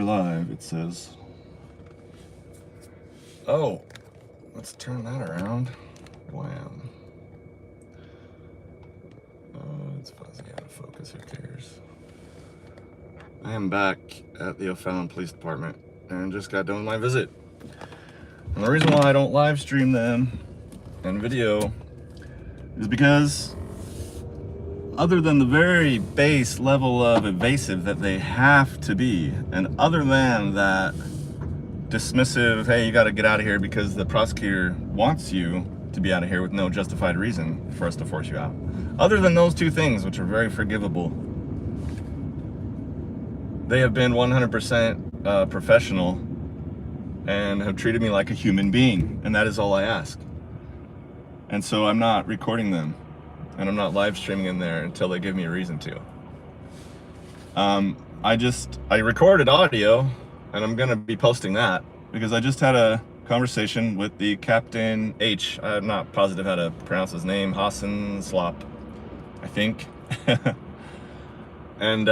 We're live, it says. Oh, let's turn that around. Wham. Oh, it's fuzzy out of focus, who cares? I am back at the O'Fallon Police Department and just got done with my visit. And the reason why I don't live stream them and video is because other than the very base level of evasive that they have to be, and other than that dismissive, hey, you got to get out of here because the prosecutor wants you to be out of here with no justified reason for us to force you out. Other than those two things, which are very forgivable, they have been 100% professional and have treated me like a human being, and that is all I ask. And so I'm not recording them, and I'm not live streaming in there until they give me a reason to. I recorded audio, and I'm gonna be posting that because I just had a conversation with the Captain H. I'm not positive how to pronounce his name. Hassan Slop, I think. And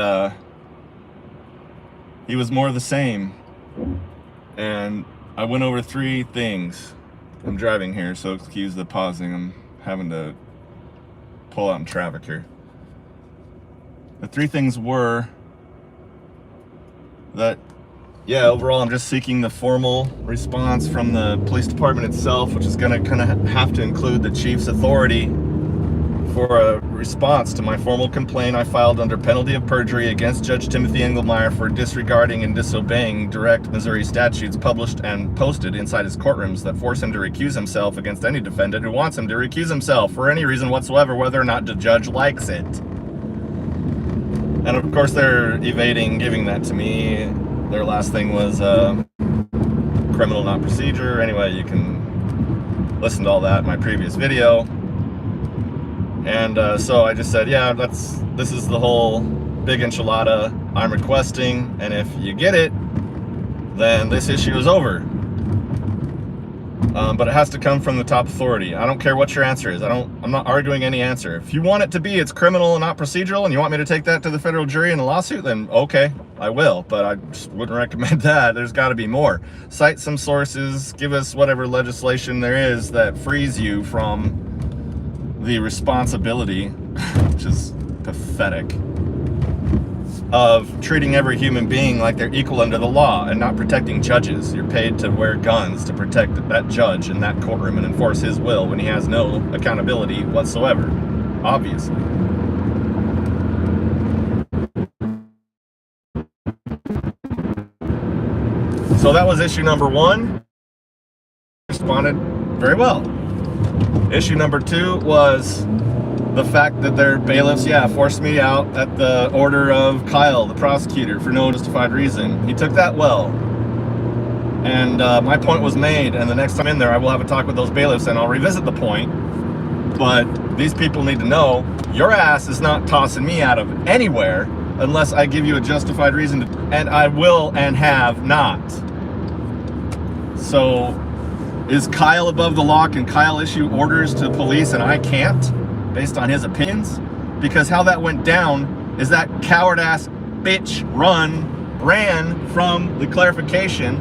he was more of the same. And I went over 3 things. I'm driving here, so excuse the pausing. I'm having to pull out in traffic here. The 3 things were that, yeah, overall I'm just seeking the formal response from the police department itself, which is going to kind of have to include the chief's authority for a response to my formal complaint I filed under penalty of perjury against Judge Timothy Engelmeyer for disregarding and disobeying direct Missouri statutes published and posted inside his courtrooms that force him to recuse himself against any defendant who wants him to recuse himself for any reason whatsoever, whether or not the judge likes it. And of course they're evading giving that to me. Their last thing was criminal, not procedure. Anyway, you can listen to all that in my previous video. And so I just said, yeah, this is the whole big enchilada I'm requesting, and if you get it, then this issue is over. But it has to come from the top authority. I don't care what your answer is. I'm not arguing any answer. If you want it to be it's criminal and not procedural, and you want me to take that to the federal jury in a lawsuit, then okay, I will. But I just wouldn't recommend that. There's got to be more. Cite some sources. Give us whatever legislation there is that frees you from the responsibility, which is pathetic, of treating every human being like they're equal under the law and not protecting judges. You're paid to wear guns to protect that judge in that courtroom and enforce his will when he has no accountability whatsoever, obviously. So that was issue number 1. Responded very well. Issue number 2 was the fact that their bailiffs, forced me out at the order of Kyle, the prosecutor, for no justified reason. He took that well. And my point was made, and the next time in there I will have a talk with those bailiffs and I'll revisit the point. But these people need to know, your ass is not tossing me out of anywhere unless I give you a justified reason to, and I will and have not. So, is Kyle above the law? Can Kyle issue orders to police and I can't, based on his opinions? Because how that went down is that coward-ass bitch ran from the clarification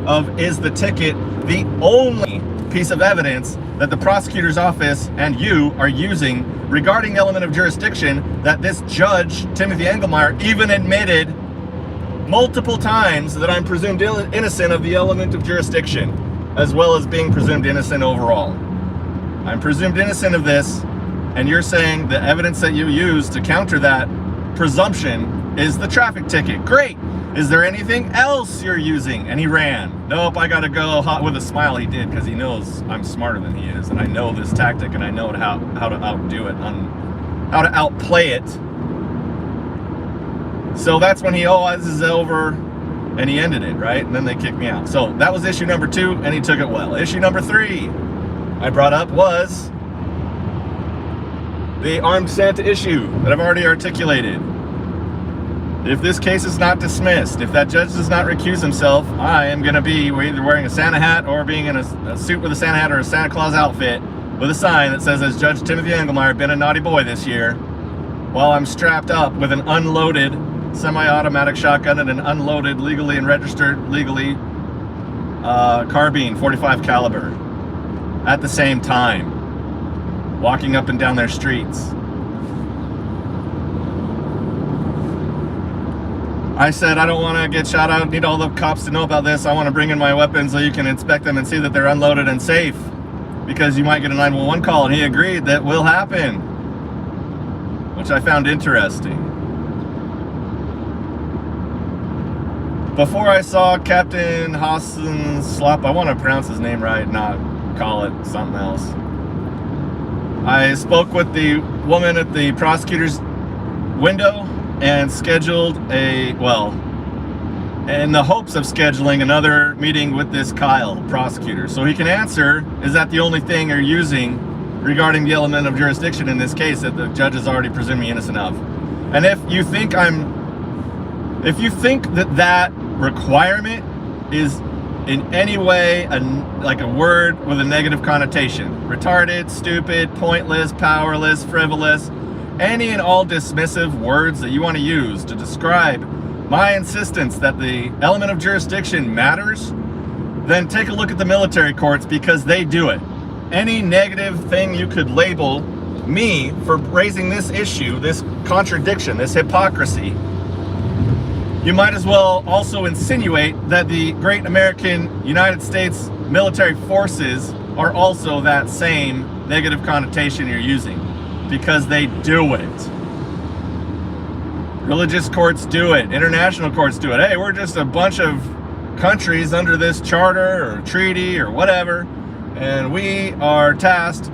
of, is the ticket the only piece of evidence that the prosecutor's office and you are using regarding element of jurisdiction that this judge, Timothy Engelmeyer, even admitted multiple times that I'm presumed innocent of the element of jurisdiction, as well as being presumed innocent overall. I'm presumed innocent of this, and you're saying the evidence that you use to counter that presumption is the traffic ticket. Great! Is there anything else you're using? And he ran. Nope, I gotta go. Hot with a smile he did, because he knows I'm smarter than he is, and I know this tactic, and I know how to outdo it, how to outplay it. So that's when this is over, and he ended it, right? And then they kicked me out. So that was issue number 2, and he took it well. Issue number 3 I brought up was the armed Santa issue that I've already articulated. If this case is not dismissed, if that judge does not recuse himself, I am going to be either wearing a Santa hat or being in a suit with a Santa hat or a Santa Claus outfit with a sign that says, has Judge Timothy Engelmeyer been a naughty boy this year? While I'm strapped up with an unloaded semi-automatic shotgun, and an unloaded, legally and registered legally carbine, 45 caliber, at the same time, walking up and down their streets. I said, I don't want to get shot. I don't need all the cops to know about this. I want to bring in my weapons so you can inspect them and see that they're unloaded and safe, because you might get a 911 call. And he agreed that will happen, which I found interesting. Before I saw Captain Hassan Slop, I want to pronounce his name right, not call it something else. I spoke with the woman at the prosecutor's window and scheduled in the hopes of scheduling another meeting with this Kyle prosecutor, so he can answer, is that the only thing you're using regarding the element of jurisdiction in this case that the judge has already presumed me innocent of? And if you think that requirement is in any way like a word with a negative connotation, retarded, stupid, pointless, powerless, frivolous, any and all dismissive words that you want to use to describe my insistence that the element of jurisdiction matters, then take a look at the military courts, because they do it. Any negative thing you could label me for raising this issue, this contradiction, this hypocrisy, you might as well also insinuate that the great American United States military forces are also that same negative connotation you're using, because they do it. Religious courts do it. International courts do it. Hey, we're just a bunch of countries under this charter or treaty or whatever, and we are tasked,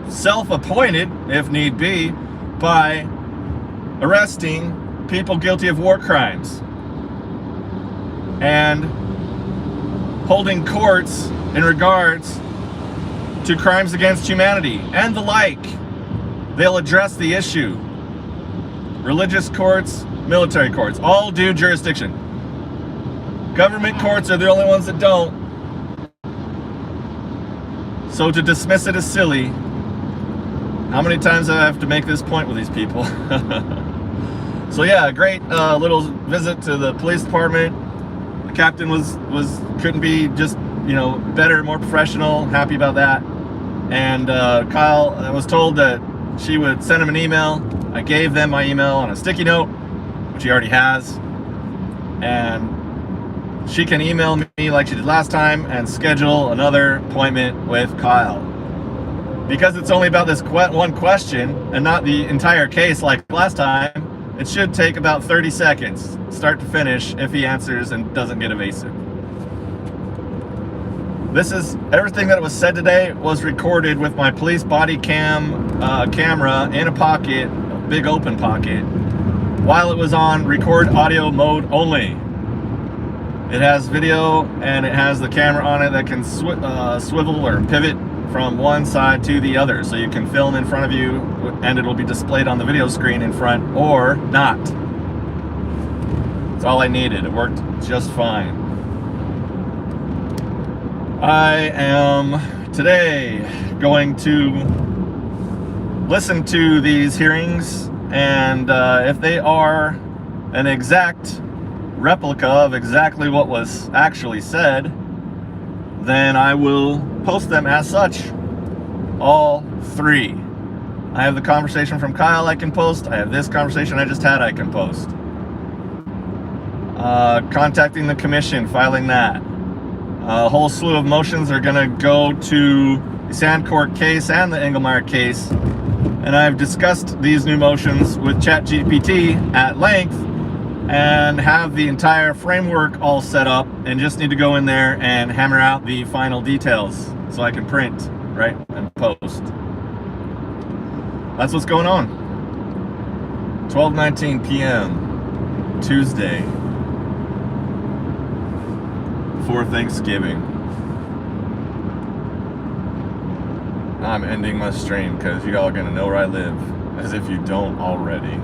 self-appointed if need be, by arresting people guilty of war crimes and holding courts in regards to crimes against humanity and the like. They'll address the issue. Religious courts, military courts, all do jurisdiction. Government courts are the only ones that don't. So to dismiss it as silly, how many times do I have to make this point with these people? So yeah, great little visit to the police department. The captain couldn't be just, better, more professional. Happy about that. And Kyle, I was told that she would send him an email. I gave them my email on a sticky note, which he already has. And she can email me like she did last time and schedule another appointment with Kyle. Because it's only about this one question and not the entire case like last time, it should take about 30 seconds, start to finish, if he answers and doesn't get evasive. Everything that was said today was recorded with my police body cam camera in a pocket, a big open pocket, while it was on record audio mode only. It has video and it has the camera on it that can swivel or pivot from one side to the other, so you can film in front of you and it'll be displayed on the video screen in front or not. That's all I needed. It worked just fine. I am today going to listen to these hearings, and if they are an exact replica of exactly what was actually said, then I will post them as such, all three. I have the conversation from Kyle I can post. I have this conversation I just had I can post. Contacting the commission, filing that. A whole slew of motions are going to go to the Sandcourt case and the Engelmeyer case, and I've discussed these new motions with ChatGPT at length and have the entire framework all set up, and just need to go in there and hammer out the final details so I can print, right, and post. That's what's going on. 12:19 p.m. Tuesday, before Thanksgiving. I'm ending my stream because you all are gonna know where I live, as if you don't already.